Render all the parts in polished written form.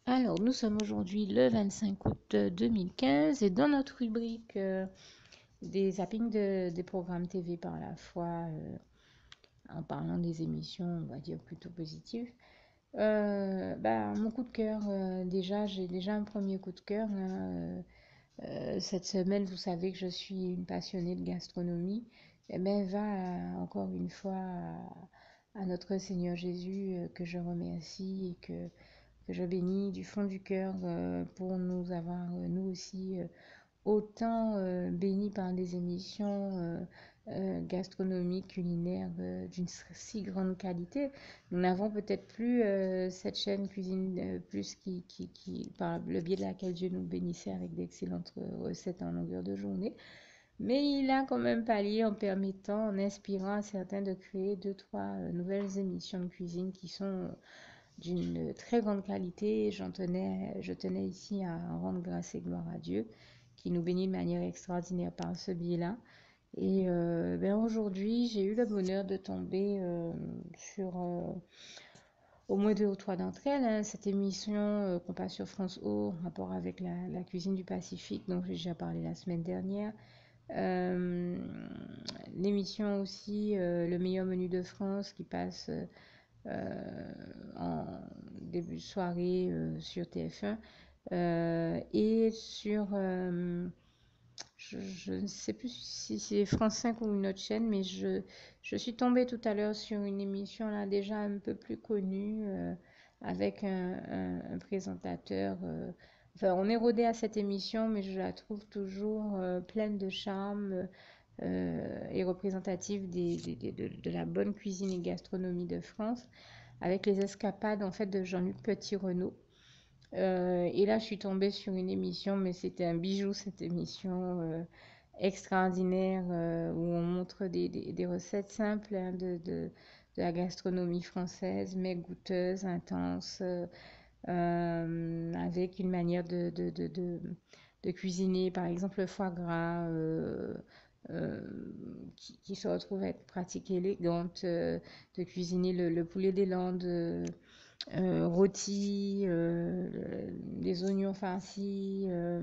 Alors, nous sommes aujourd'hui le 25 août 2015 et dans notre rubrique des zappings des programmes TV par la fois, en parlant des émissions, on va dire plutôt positives, mon coup de cœur, j'ai déjà un premier coup de cœur là, cette semaine, vous savez que je suis une passionnée de gastronomie. Et ben, va encore une fois à notre Seigneur Jésus que je remercie et que je bénis du fond du cœur pour nous avoir, nous aussi, autant bénis par des émissions gastronomiques, culinaires d'une si grande qualité. Nous n'avons peut-être plus cette chaîne Cuisine Plus par le biais de laquelle Dieu nous bénissait avec d'excellentes recettes en longueur de journée. Mais il a quand même pallié en permettant, en inspirant à certains de créer deux, trois nouvelles émissions de cuisine qui sont d'une très grande qualité. Je tenais ici à rendre grâce et gloire à Dieu qui nous bénit de manière extraordinaire par ce biais-là. Et aujourd'hui, j'ai eu le bonheur de tomber sur au moins deux ou trois d'entre elles, hein. Cette émission qu'on passe sur France O, en rapport avec la cuisine du Pacifique, dont j'ai déjà parlé la semaine dernière. Euh, L'émission aussi Le meilleur menu de France qui passe en début de soirée sur TF1 et sur je ne sais plus si c'est France 5 ou une autre chaîne, mais je suis tombée tout à l'heure sur une émission là déjà un peu plus connue avec un présentateur. Enfin, on est rodé à cette émission, mais je la trouve toujours pleine de charme et représentative de la bonne cuisine et gastronomie de France, avec les escapades en fait de Jean-Luc Petit-Renaud. Et là, je suis tombée sur une émission, mais c'était un bijou, cette émission extraordinaire où on montre des recettes simples hein, de la gastronomie française, mais goûteuse, intense, avec une manière de cuisiner, par exemple le foie gras, euh, qui se retrouve à être pratique élégante, de cuisiner le poulet des Landes rôti, les oignons farcis, euh,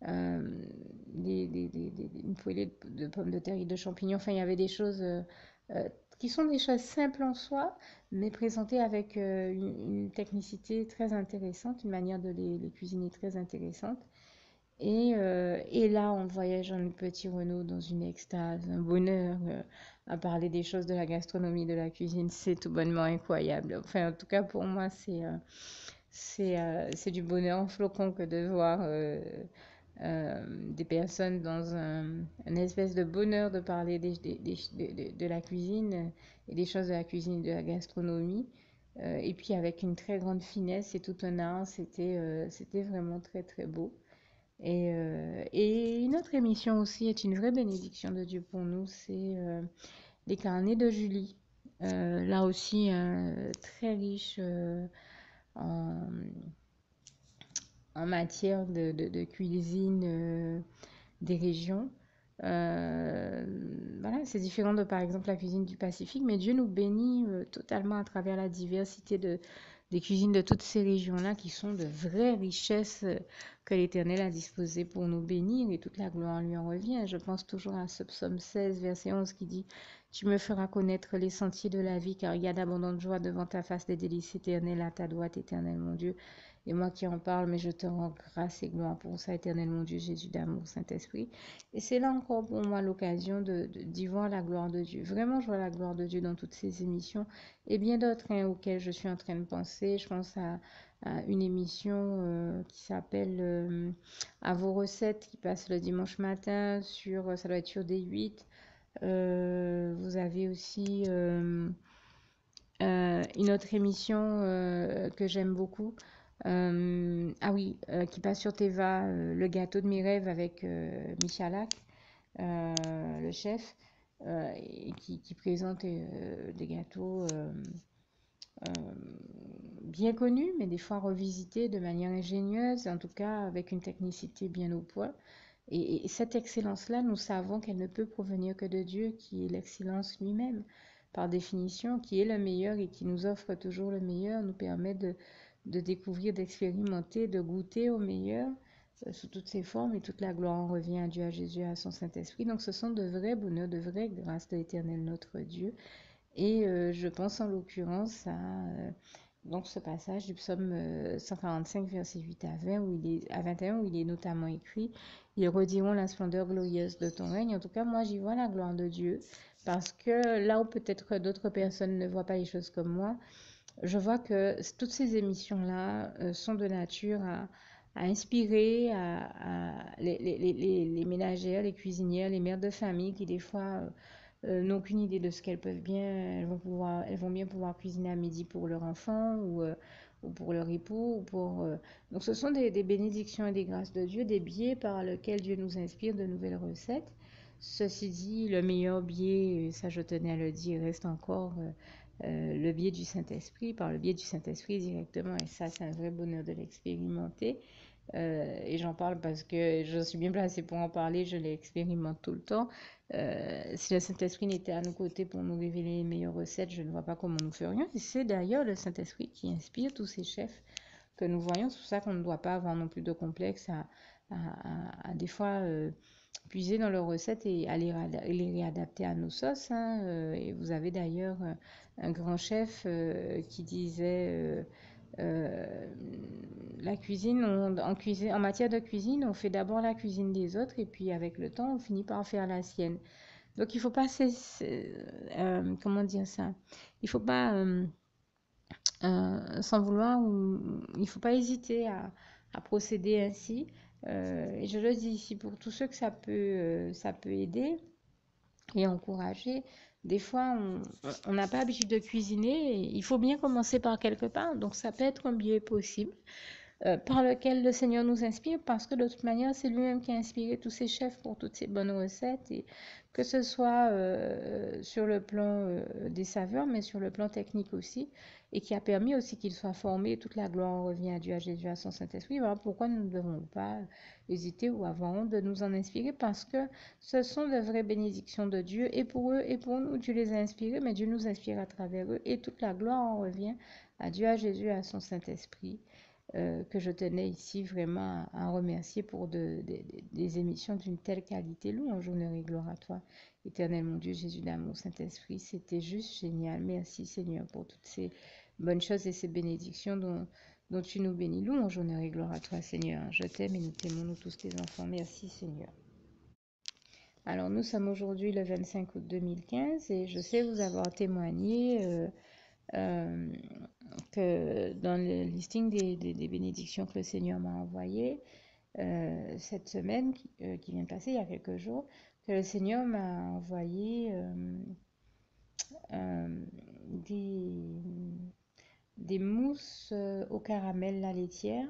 une poêlée de pommes de terre et de champignons. Enfin, il y avait des choses euh, qui sont des choses simples en soi, mais présentées avec une technicité très intéressante, une manière de les cuisiner très intéressante. Et là, on voyait Jean-Luc Petit-Renaud dans une extase, un bonheur à parler des choses de la gastronomie, de la cuisine. C'est tout bonnement incroyable. Enfin, en tout cas, pour moi, c'est du bonheur en flocon que de voir des personnes dans un espèce de bonheur de parler de la cuisine et des choses de la cuisine et de la gastronomie. Et puis avec une très grande finesse et tout un art, c'était vraiment très très beau. Et une autre émission aussi est une vraie bénédiction de Dieu pour nous, c'est Les carnets de Julie. Là aussi, très riche en, en matière de cuisine des régions. Euh, voilà, c'est différent de par exemple la cuisine du Pacifique, mais Dieu nous bénit totalement à travers la diversité des cuisines de toutes ces régions-là qui sont de vraies richesses que l'Éternel a disposées pour nous bénir et toute la gloire lui en revient. Je pense toujours à ce psaume 16, verset 11 qui dit Tu me feras connaître les sentiers de la vie, car il y a d'abondantes joies devant ta face, des délices éternelles à ta droite, éternel mon Dieu. Et moi qui en parle, mais je te rends grâce et gloire pour ça, éternel mon Dieu, Jésus d'amour, Saint-Esprit. Et c'est là encore pour moi l'occasion d'y voir la gloire de Dieu. Vraiment, je vois la gloire de Dieu dans toutes ces émissions et bien d'autres hein, auxquelles je suis en train de penser. Je pense à une émission qui s'appelle À vos recettes, qui passe le dimanche matin sur, ça doit être sur D8. Vous avez aussi une autre émission que j'aime beaucoup. Ah oui, qui passe sur Teva, Le gâteau de mes rêves avec Michalak, le chef, et qui présente des gâteaux euh, bien connus, mais des fois revisités de manière ingénieuse, en tout cas avec une technicité bien au point. Et cette excellence-là, nous savons qu'elle ne peut provenir que de Dieu, qui est l'excellence lui-même, par définition, qui est le meilleur et qui nous offre toujours le meilleur, nous permet de découvrir, d'expérimenter, de goûter au meilleur sous toutes ses formes, et toute la gloire en revient à Dieu, à Jésus, à son Saint-Esprit. Donc ce sont de vrais bonheurs, de vraies grâces de l'Éternel notre Dieu. Et je pense en l'occurrence à donc ce passage du psaume 145, verset 8 à 21, où il est notamment écrit: Ils rediront la splendeur glorieuse de ton règne. En tout cas, moi, j'y vois la gloire de Dieu, parce que là où peut-être d'autres personnes ne voient pas les choses comme moi, je vois que toutes ces émissions-là sont de nature à inspirer les ménagères, les cuisinières, les mères de famille qui, des fois, n'ont aucune idée de ce qu'elles peuvent bien. Elles vont bien pouvoir cuisiner à midi pour leur enfant ou pour leur époux. Donc, ce sont des bénédictions et des grâces de Dieu, des biais par lesquels Dieu nous inspire de nouvelles recettes. Ceci dit, le meilleur biais, ça je tenais à le dire, reste encore le biais du Saint-Esprit, par le biais du Saint-Esprit directement. Et ça, c'est un vrai bonheur de l'expérimenter. Et j'en parle parce que je suis bien placée pour en parler, je l'expérimente tout le temps. Si le Saint-Esprit n'était à nos côtés pour nous révéler les meilleures recettes, je ne vois pas comment nous ferions. Et c'est d'ailleurs le Saint-Esprit qui inspire tous ces chefs que nous voyons. C'est pour ça qu'on ne doit pas avoir non plus de complexe à des fois puiser dans leurs recettes et à les réadapter à nos sauces. Et vous avez d'ailleurs un grand chef qui disait la cuisine, en matière de cuisine, on fait d'abord la cuisine des autres et puis avec le temps, on finit par faire la sienne. Donc il faut pas, comment dire ça? Il faut pas s'en vouloir, il faut pas hésiter à procéder ainsi. Et je le dis ici pour tous ceux que ça peut aider et encourager. Des fois, on n'a pas l'habitude de cuisiner et il faut bien commencer par quelque part. Donc ça peut être un biais possible par lequel le Seigneur nous inspire, parce que de toute manière, c'est lui-même qui a inspiré tous ces chefs pour toutes ces bonnes recettes, et que ce soit sur le plan des saveurs, mais sur le plan technique aussi, et qui a permis aussi qu'ils soient formés. Toute la gloire revient à Dieu, à Jésus, à son Saint-Esprit. Voilà pourquoi nous ne devons pas hésiter ou avoir honte de nous en inspirer, parce que ce sont de vraies bénédictions de Dieu, et pour eux et pour nous. Dieu les a inspirés, mais Dieu nous inspire à travers eux, et toute la gloire en revient à Dieu, à Jésus, à son Saint-Esprit. Que je tenais ici vraiment à remercier pour des émissions d'une telle qualité. Louange, honneur et gloire à toi, Éternel mon Dieu, Jésus d'amour, Saint-Esprit. C'était juste génial. Merci Seigneur pour toutes ces bonnes choses et ces bénédictions dont tu nous bénis. Louange, honneur et gloire à toi, Seigneur. Je t'aime et nous t'aimons, nous tous tes enfants. Merci Seigneur. Alors nous sommes aujourd'hui le 25 août 2015 et je sais vous avoir témoigné que dans le listing des bénédictions que le Seigneur m'a envoyées cette semaine qui vient de passer il y a quelques jours, que le Seigneur m'a envoyé des, des mousses au caramel la laitière.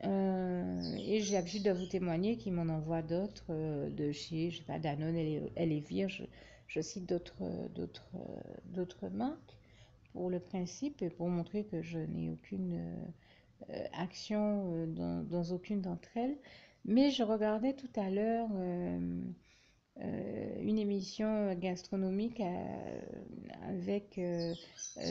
Et j'ai l'habitude de vous témoigner qu'il m'en envoie d'autres de chez, je sais pas, Danone, elle est vierge. Je cite d'autres marques pour le principe et pour montrer que je n'ai aucune action dans aucune d'entre elles. Mais je regardais tout à l'heure une émission gastronomique avec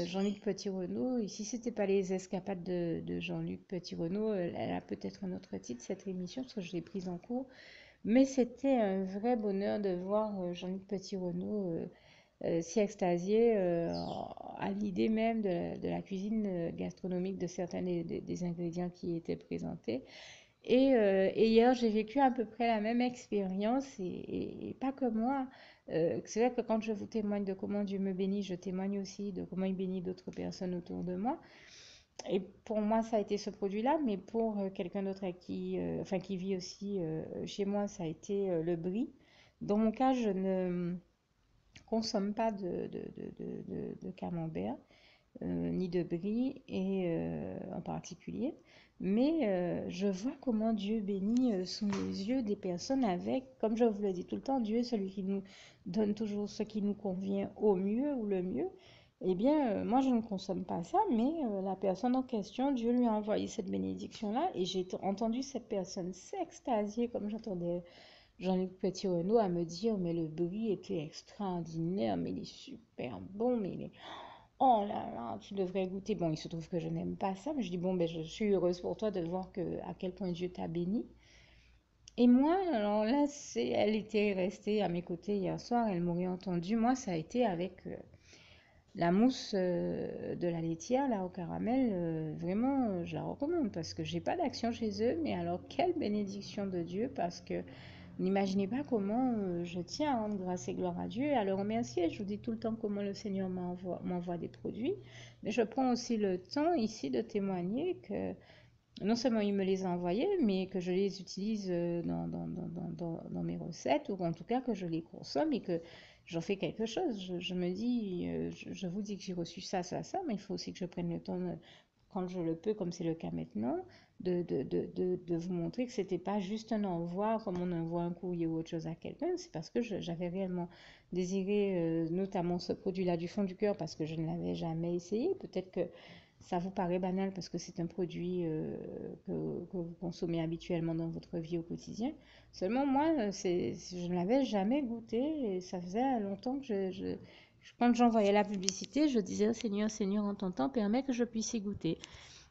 Jean-Luc Petit-Renaud. Ici, c'était pas les escapades de Jean-Luc Petit-Renaud. Elle a peut-être un autre titre, cette émission, parce que je l'ai prise en cours. Mais c'était un vrai bonheur de voir Jean-Luc Petit-Renaud s'y extasier à l'idée même de la cuisine gastronomique, de certains des ingrédients qui étaient présentés. Et hier, j'ai vécu à peu près la même expérience, et pas que moi. C'est vrai que quand je vous témoigne de comment Dieu me bénit, je témoigne aussi de comment il bénit d'autres personnes autour de moi. Et pour moi, ça a été ce produit-là, mais pour quelqu'un d'autre qui vit aussi chez moi, ça a été le brie. Dans mon cas, je ne consomme pas de camembert, ni de brie, en particulier. Mais je vois comment Dieu bénit sous mes yeux des personnes avec, comme je vous le dis tout le temps, Dieu est celui qui nous donne toujours ce qui nous convient au mieux ou le mieux. Eh bien, moi, je ne consomme pas ça, mais la personne en question, Dieu lui a envoyé cette bénédiction-là, et j'ai entendu cette personne s'extasier comme j'entendais Jean-Luc Petit-Renaud à me dire, mais le brie était extraordinaire, mais il est super bon, mais il est oh là là, tu devrais goûter. Bon, il se trouve que je n'aime pas ça, mais je dis, bon, ben, je suis heureuse pour toi de voir à quel point Dieu t'a béni. Et moi, alors là, elle était restée à mes côtés hier soir, elle m'aurait entendu. Moi, ça a été avec la mousse de la laitière, là, au caramel. Vraiment, je la recommande parce que j'ai pas d'action chez eux, mais alors, quelle bénédiction de Dieu, parce que vous n'imaginez pas comment je tiens à rendre grâce et gloire à Dieu et à le remercier. Je vous dis tout le temps comment le Seigneur m'envoie des produits, mais je prends aussi le temps ici de témoigner que non seulement il me les a envoyés, mais que je les utilise dans mes recettes, ou en tout cas que je les consomme et que j'en fais quelque chose. Je me dis, je vous dis que j'ai reçu ça, ça, ça, mais il faut aussi que je prenne le temps, quand je le peux, comme c'est le cas maintenant, de vous montrer que c'était pas juste un envoi, comme on envoie un courrier ou autre chose à quelqu'un, c'est parce que j'avais réellement désiré, notamment ce produit-là du fond du cœur, parce que je ne l'avais jamais essayé. Peut-être que ça vous paraît banal parce que c'est un produit que vous consommez habituellement dans votre vie au quotidien. Seulement, moi, je ne l'avais jamais goûté et ça faisait longtemps que quand j'en voyais la publicité, je disais, oh, Seigneur, Seigneur, en ton temps, permets que je puisse y goûter.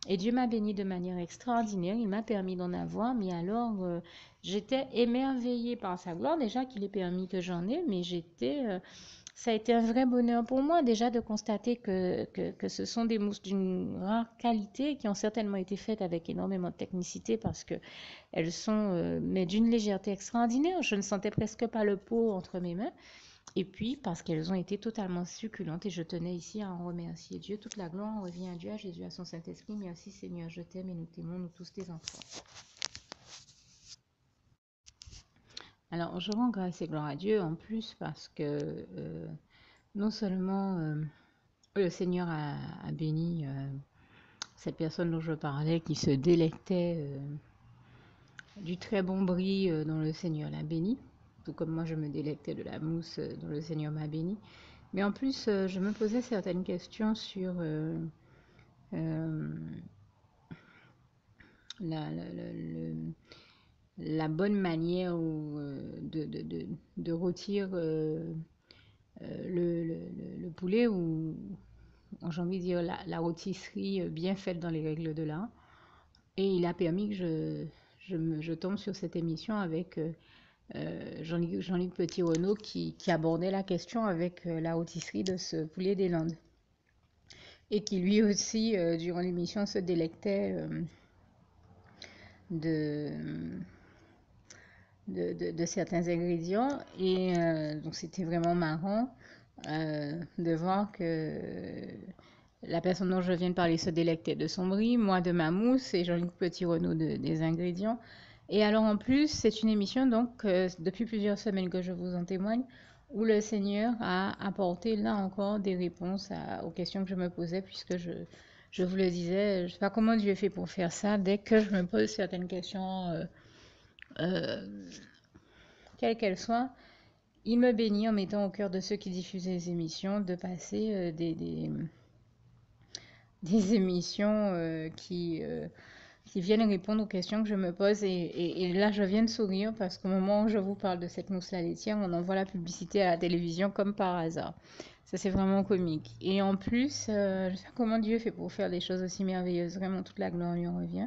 Et Dieu m'a béni de manière extraordinaire. Il m'a permis d'en avoir, mais alors j'étais émerveillée par sa gloire. Déjà qu'il ait permis que j'en ai, mais ça a été un vrai bonheur pour moi déjà de constater que ce sont des mousses d'une rare qualité qui ont certainement été faites avec énormément de technicité parce que elles sont mais d'une légèreté extraordinaire. Je ne sentais presque pas le pot entre mes mains. Et puis parce qu'elles ont été totalement succulentes et je tenais ici à en remercier Dieu. Toute la gloire en revient à Dieu, à Jésus, à son Saint-Esprit. Merci Seigneur, je t'aime et nous t'aimons, nous tous tes enfants. Alors je rends grâce et gloire à Dieu en plus parce que non seulement le Seigneur a béni cette personne dont je parlais qui se délectait du très bon brie dont le Seigneur l'a béni, tout comme moi je me délectais de la mousse dont le Seigneur m'a béni. Mais en plus, je me posais certaines questions sur euh, la, la, la, la bonne manière de rôtir le poulet ou, j'ai envie de dire, la rôtisserie bien faite dans les règles de l'art. Et il a permis que je tombe sur cette émission avec Jean-Luc Petit-Renaud qui abordait la question avec la rôtisserie de ce poulet des Landes. Et qui lui aussi, durant l'émission, se délectait de, de certains ingrédients. Et donc c'était vraiment marrant de voir que la personne dont je viens de parler se délectait de son brie, moi de ma mousse et Jean-Luc Petit-Renaud des ingrédients. Et alors en plus, c'est une émission donc depuis plusieurs semaines que je vous en témoigne, où le Seigneur a apporté là encore des réponses aux questions que je me posais, puisque je vous le disais, je ne sais pas comment Dieu fait pour faire ça. Dès que je me pose certaines questions, quelles qu'elles soient, il me bénit en mettant au cœur de ceux qui diffusent les émissions de passer des émissions qui viennent répondre aux questions que je me pose. Et là, je viens de sourire parce qu'au moment où je vous parle de cette mousse laitière, on envoie la publicité à la télévision comme par hasard. Ça, c'est vraiment comique. Et en plus, je sais pas comment Dieu fait pour faire des choses aussi merveilleuses. Vraiment, toute la gloire lui en revient.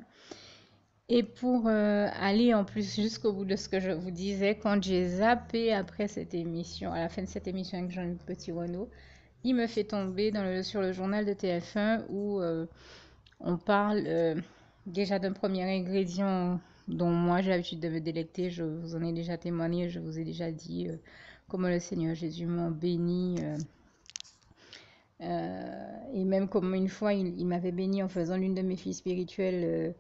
Et pour aller en plus jusqu'au bout de ce que je vous disais, quand j'ai zappé après cette émission, à la fin de cette émission avec Jean-Luc Petit-Renaud, il me fait tomber sur le journal de TF1 où on parle déjà d'un premier ingrédient dont moi j'ai l'habitude de me délecter. Je vous en ai déjà témoigné, je vous ai déjà dit comment le Seigneur Jésus m'a béni. Et même comme une fois il m'avait béni en faisant l'une de mes filles spirituelles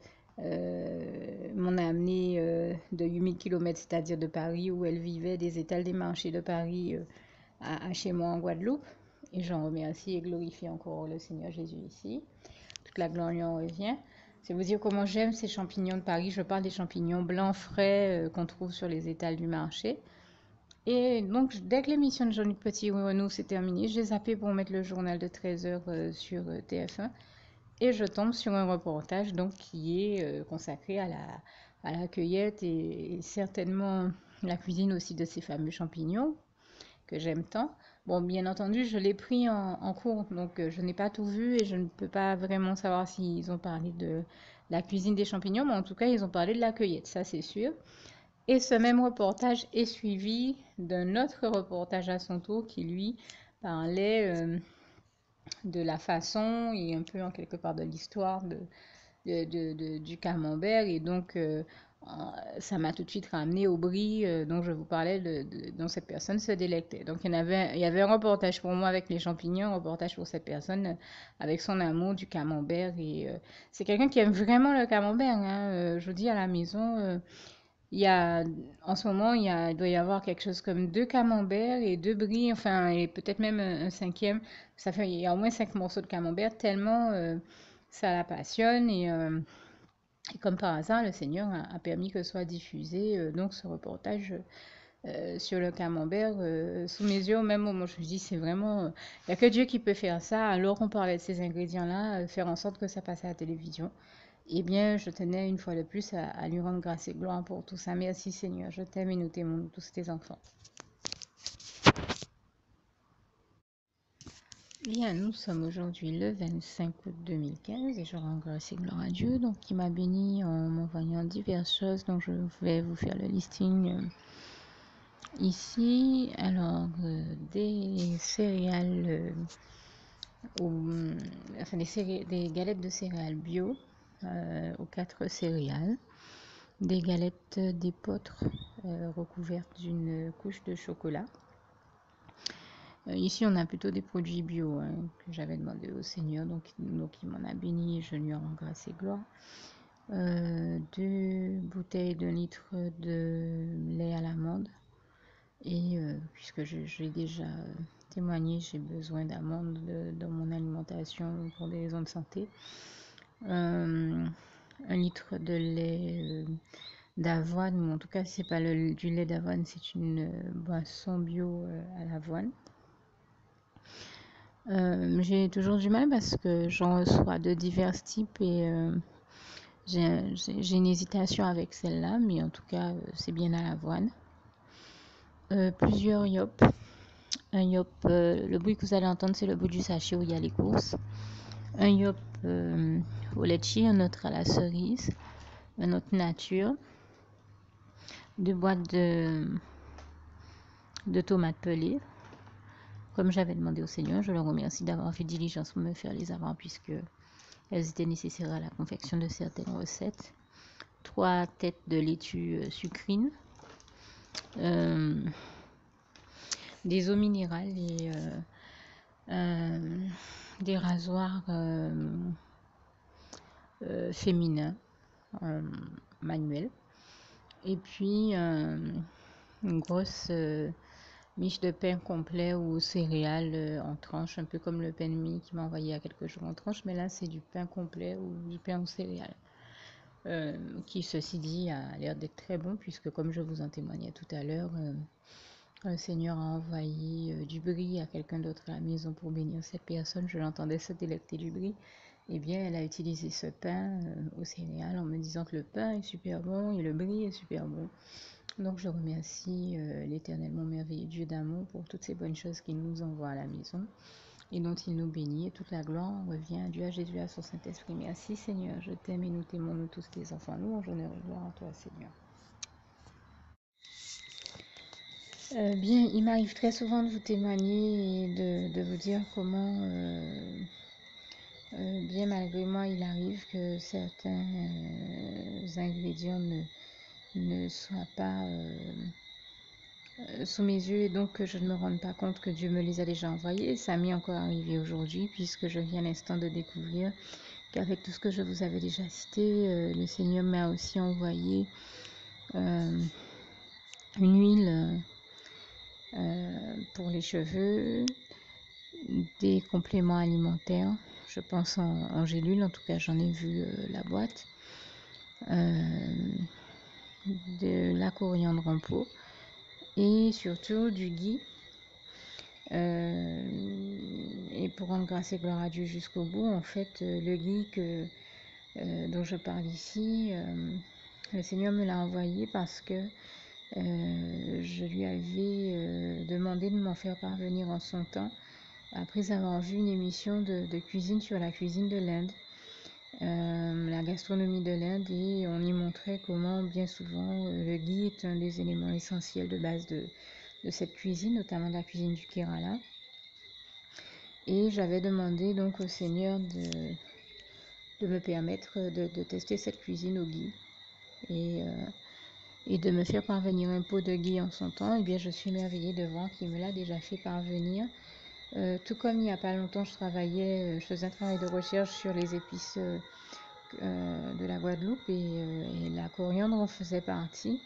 m'en a amené de 8000 km, c'est-à-dire de Paris où elle vivait, des étals des marchés de Paris à chez moi en Guadeloupe. Et j'en remercie et glorifie encore le Seigneur Jésus ici. Toute la gloire lui en revient. C'est vous dire comment j'aime ces champignons de Paris. Je parle des champignons blancs frais qu'on trouve sur les étals du marché. Et donc, dès que l'émission de Jean-Luc Petit-Renaud s'est terminée, j'ai zappé pour mettre le journal de 13h sur TF1. Et je tombe sur un reportage donc, qui est consacré à la cueillette et certainement la cuisine aussi de ces fameux champignons que j'aime tant. Bon, bien entendu, je l'ai pris en cours, donc je n'ai pas tout vu et je ne peux pas vraiment savoir s'ils ont parlé de la cuisine des champignons, mais en tout cas, ils ont parlé de la cueillette, ça c'est sûr. Et ce même reportage est suivi d'un autre reportage à son tour qui, lui, parlait de la façon et un peu en quelque part de l'histoire du camembert. Et donc, ça m'a tout de suite ramené au brie dont je vous parlais, dont cette personne se délectait. Donc, il y avait un reportage pour moi avec les champignons, un reportage pour cette personne avec son amour du camembert. Et c'est quelqu'un qui aime vraiment le camembert. Hein. Je vous dis, à la maison, il y a, en ce moment, il doit y avoir quelque chose comme 2 camemberts et 2 brie, enfin, et peut-être même un cinquième. Ça fait, il y a au moins 5 morceaux de camembert, tellement ça la passionne. Et comme par hasard, le Seigneur a permis que soit diffusé donc ce reportage sur le camembert sous mes yeux. Au même moment, je me dis, c'est vraiment, il n'y a que Dieu qui peut faire ça. Alors on parlait de ces ingrédients-là, faire en sorte que ça passe à la télévision. Eh bien, je tenais une fois de plus à lui rendre grâce et gloire pour tout ça. Merci Seigneur, je t'aime et nous t'aimons tous tes enfants. Bien, nous sommes aujourd'hui le 25 août 2015 et je rends grâce et gloire à Dieu, donc qui m'a béni en m'envoyant diverses choses dont je vais vous faire le listing ici. Alors, des céréales, enfin des galettes de céréales bio aux 4 céréales. Des galettes d'épeautre recouvertes d'une couche de chocolat. Ici, on a plutôt des produits bio hein, que j'avais demandé au Seigneur, donc il m'en a béni et je lui rends grâce et gloire. 2 bouteilles de litre de lait à l'amande. Et puisque je l'ai déjà témoigné, j'ai besoin d'amandes dans mon alimentation pour des raisons de santé. 1 litre de lait d'avoine, ou en tout cas c'est pas du lait d'avoine, c'est une boisson bio à l'avoine. J'ai toujours du mal parce que j'en reçois de divers types et j'ai une hésitation avec celle-là, mais en tout cas c'est bien à l'avoine. Plusieurs yop. Un yop, le bruit que vous allez entendre c'est le bout du sachet où il y a les courses. Un yop au litchi, un autre à la cerise, un autre nature. 2 boîtes de tomates pelées. Comme j'avais demandé au Seigneur, je le remercie d'avoir fait diligence pour me faire les avoir puisque elles étaient nécessaires à la confection de certaines recettes. 3 têtes de laitue sucrine. Des eaux minérales et des rasoirs féminins manuels. Et puis une grosse miche de pain complet ou céréales en tranches, un peu comme le pain de mie qui m'a envoyé il y a quelques jours en tranches, mais là c'est du pain complet ou du pain aux céréales. Qui, ceci dit, a l'air d'être très bon, puisque comme je vous en témoignais tout à l'heure, le Seigneur a envoyé du brie à quelqu'un d'autre à la maison pour bénir cette personne. Je l'entendais se délecter du brie. Eh bien, elle a utilisé ce pain aux céréales en me disant que le pain est super bon et le brie est super bon. Donc, je remercie l'éternellement merveilleux Dieu d'amour pour toutes ces bonnes choses qu'il nous envoie à la maison et dont il nous bénit. Et toute la gloire revient à Dieu, à Jésus, à son Saint-Esprit. Merci Seigneur, je t'aime et nous t'aimons, nous tous tes enfants. Louange, honneur et gloire à toi Seigneur. Bien, il m'arrive très souvent de vous témoigner et de vous dire comment, bien malgré moi, il arrive que certains ingrédients ne soient pas sous mes yeux et donc que je ne me rende pas compte que Dieu me les a déjà envoyés. Ça m'est encore arrivé aujourd'hui puisque je viens à l'instant de découvrir qu'avec tout ce que je vous avais déjà cité, le Seigneur m'a aussi envoyé une huile pour les cheveux, des compléments alimentaires, je pense en gélule, en tout cas j'en ai vu la boîte, de la coriandre en pot et surtout du ghee. Et pour rendre grâce et gloire à Dieu jusqu'au bout, en fait, le ghee dont je parle ici, le Seigneur me l'a envoyé parce que Je lui avais demandé de m'en faire parvenir en son temps, après avoir vu une émission de cuisine sur la cuisine de l'Inde, la gastronomie de l'Inde, et on y montrait comment bien souvent le ghee est un des éléments essentiels de base de cette cuisine, notamment de la cuisine du Kerala. Et j'avais demandé donc au Seigneur de me permettre de tester cette cuisine au ghee et de me faire parvenir un pot de ghee en son temps. Et bien je suis émerveillée de voir qu'il me l'a déjà fait parvenir. Tout comme il n'y a pas longtemps, je faisais un travail de recherche sur les épices de la Guadeloupe, et la coriandre en faisait partie.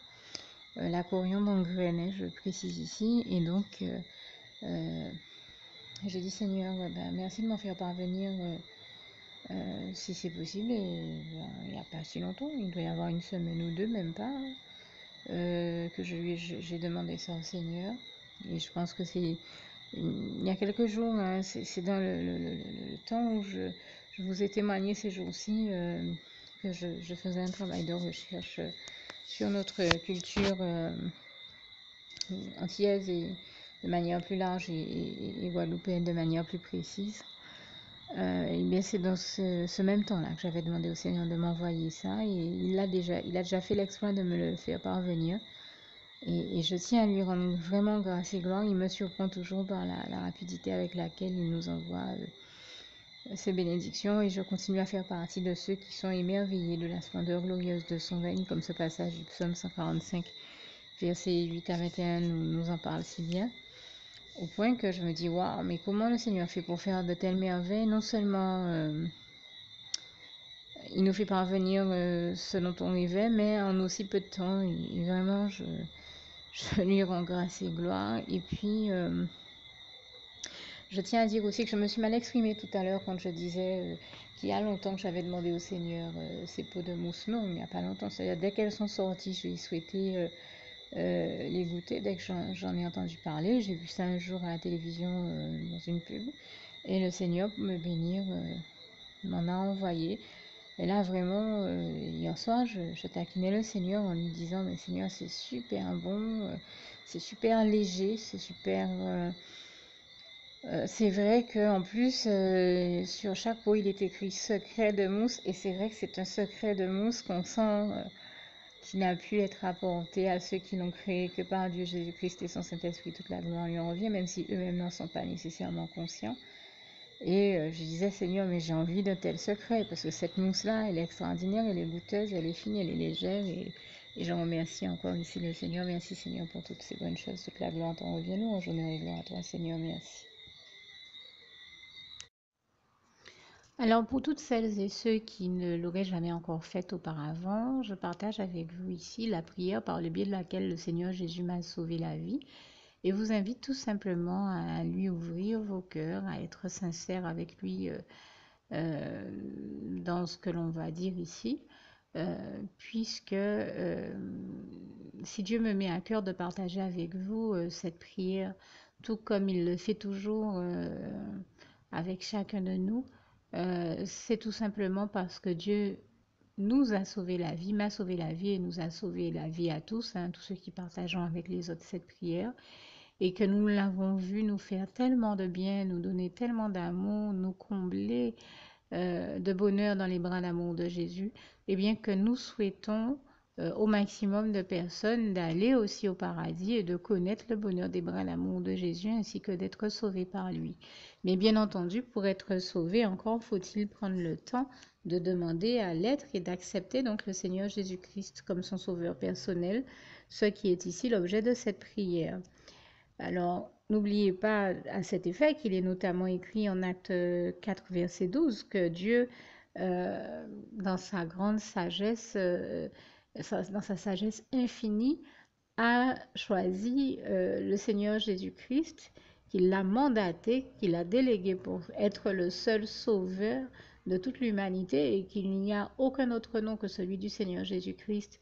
La coriandre en grainait, je précise ici, et donc j'ai dit Seigneur, merci de m'en faire parvenir si c'est possible. Et il n'y a pas si longtemps, il doit y avoir une semaine ou deux, même pas, que j'ai demandé ça au Seigneur. Et je pense que c'est il y a quelques jours, hein, c'est dans le temps où je vous ai témoigné ces jours-ci, que je faisais un travail de recherche sur notre culture antillaise, et de manière plus large, et guadeloupéenne de manière plus précise. Et bien c'est dans ce même temps-là que j'avais demandé au Seigneur de m'envoyer ça, et il a déjà fait l'exploit de me le faire parvenir. Et je tiens à lui rendre vraiment grâce et gloire. Il me surprend toujours par la rapidité avec laquelle il nous envoie ses bénédictions, et je continue à faire partie de ceux qui sont émerveillés de la splendeur glorieuse de son règne, comme ce passage du psaume 145, versets 8 à 21 nous en parle si bien, au point que je me dis, waouh, mais comment le Seigneur fait pour faire de telles merveilles? Non seulement il nous fait parvenir ce dont on rêvait, mais en aussi peu de temps, et vraiment, je lui rends grâce et gloire. Et puis, je tiens à dire aussi que je me suis mal exprimée tout à l'heure quand je disais qu'il y a longtemps que j'avais demandé au Seigneur ces pots de mousse. Non, il n'y a pas longtemps. C'est-à-dire, dès qu'elles sont sorties, je lui ai souhaité les goûter. Dès que j'en ai entendu parler, j'ai vu ça un jour à la télévision dans une pub. Et le Seigneur, pour me bénir, m'en a envoyé. Et là, vraiment, hier soir, je taquinais le Seigneur en lui disant, mais Seigneur, c'est super bon, c'est super léger, c'est super... c'est vrai qu'en plus, sur chaque pot, il est écrit secret de mousse, et c'est vrai que c'est un secret de mousse qu'on sent qui n'a pu être apporté à ceux qui l'ont créé que par Dieu Jésus-Christ et son Saint-Esprit. Toute la gloire lui en revient, même si eux-mêmes n'en sont pas nécessairement conscients. Et je disais, Seigneur, mais j'ai envie d'un tel secret, parce que cette mousse-là, elle est extraordinaire, elle est goûteuse, elle est fine, elle est légère, et j'en remercie encore ici le Seigneur. Merci Seigneur pour toutes ces bonnes choses, toute la gloire t'en revient, louange, honneur et gloire à toi Seigneur, merci. Alors pour toutes celles et ceux qui ne l'auraient jamais encore fait auparavant, je partage avec vous ici la prière par le biais de laquelle le Seigneur Jésus m'a sauvé la vie, et vous invite tout simplement à lui ouvrir vos cœurs, à être sincère avec lui dans ce que l'on va dire ici, puisque si Dieu me met à cœur de partager avec vous cette prière, tout comme il le fait toujours avec chacun de nous, c'est tout simplement parce que Dieu nous a sauvé la vie, m'a sauvé la vie, et nous a sauvé la vie à tous, hein, tous ceux qui partageons avec les autres cette prière, et que nous l'avons vu nous faire tellement de bien, nous donner tellement d'amour, nous combler de bonheur dans les bras d'amour de Jésus, et bien que nous souhaitons au maximum de personnes d'aller aussi au paradis et de connaître le bonheur des bras d'amour de Jésus, ainsi que d'être sauvés par lui. Mais bien entendu, pour être sauvé, encore faut-il prendre le temps de demander à l'être et d'accepter donc le Seigneur Jésus-Christ comme son sauveur personnel, ce qui est ici l'objet de cette prière. Alors, n'oubliez pas à cet effet qu'il est notamment écrit en Acte 4, verset 12, que Dieu, dans sa grande sagesse, dans sa sagesse infinie, a choisi le Seigneur Jésus-Christ, qu'il l'a mandaté, qu'il l'a délégué pour être le seul sauveur de toute l'humanité, et qu'il n'y a aucun autre nom que celui du Seigneur Jésus-Christ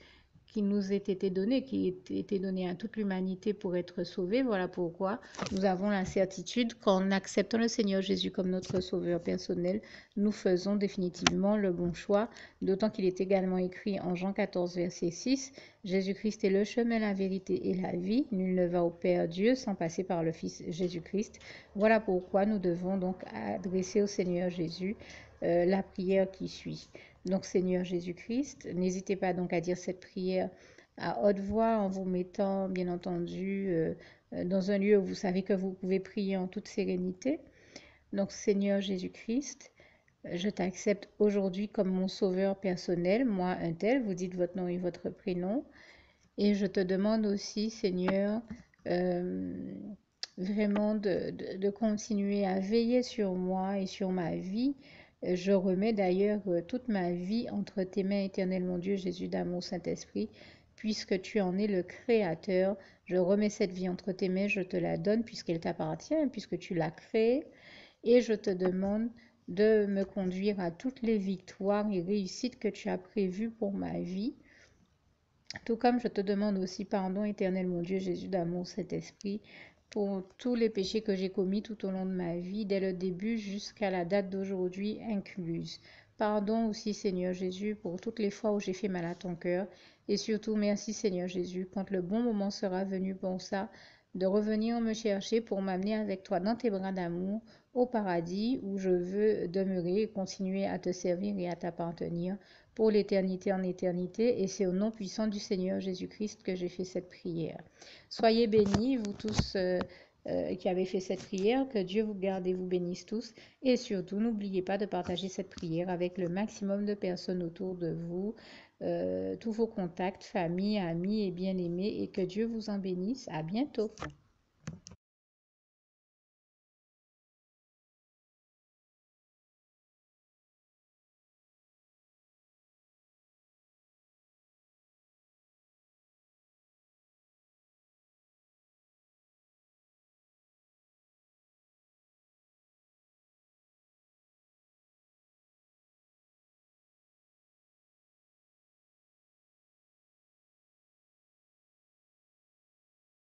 qui nous ait été donné, qui ait été donné à toute l'humanité pour être sauvée. Voilà pourquoi nous avons la certitude qu'en acceptant le Seigneur Jésus comme notre sauveur personnel, nous faisons définitivement le bon choix, d'autant qu'il est également écrit en Jean 14, verset 6, Jésus-Christ est le chemin, la vérité et la vie. Nul ne va au Père Dieu sans passer par le Fils Jésus-Christ. Voilà pourquoi nous devons donc adresser au Seigneur Jésus la prière qui suit. Donc, Seigneur Jésus-Christ, n'hésitez pas donc à dire cette prière à haute voix en vous mettant, bien entendu, dans un lieu où vous savez que vous pouvez prier en toute sérénité. Donc, Seigneur Jésus-Christ, je t'accepte aujourd'hui comme mon sauveur personnel, moi un tel, vous dites votre nom et votre prénom. Et je te demande aussi, Seigneur, vraiment de continuer à veiller sur moi et sur ma vie. Je remets d'ailleurs toute ma vie entre tes mains, éternel mon Dieu, Jésus d'amour, Saint-Esprit, puisque tu en es le Créateur. Je remets cette vie entre tes mains, je te la donne puisqu'elle t'appartient, puisque tu l'as créée. Et je te demande de me conduire à toutes les victoires et réussites que tu as prévues pour ma vie. Tout comme je te demande aussi pardon, éternel mon Dieu, Jésus d'amour, Saint-Esprit, pour tous les péchés que j'ai commis tout au long de ma vie, dès le début jusqu'à la date d'aujourd'hui incluse. Pardon aussi, Seigneur Jésus, pour toutes les fois où j'ai fait mal à ton cœur. Et surtout, merci, Seigneur Jésus, quand le bon moment sera venu pour ça, de revenir me chercher pour m'amener avec toi dans tes bras d'amour au paradis où je veux demeurer et continuer à te servir et à t'appartenir pour l'éternité en éternité. Et c'est au nom puissant du Seigneur Jésus-Christ que j'ai fait cette prière. Soyez bénis, vous tous qui avez fait cette prière, que Dieu vous garde et vous bénisse tous. Et surtout, n'oubliez pas de partager cette prière avec le maximum de personnes autour de vous, tous vos contacts, famille, amis et bien-aimés, et que Dieu vous en bénisse. À bientôt.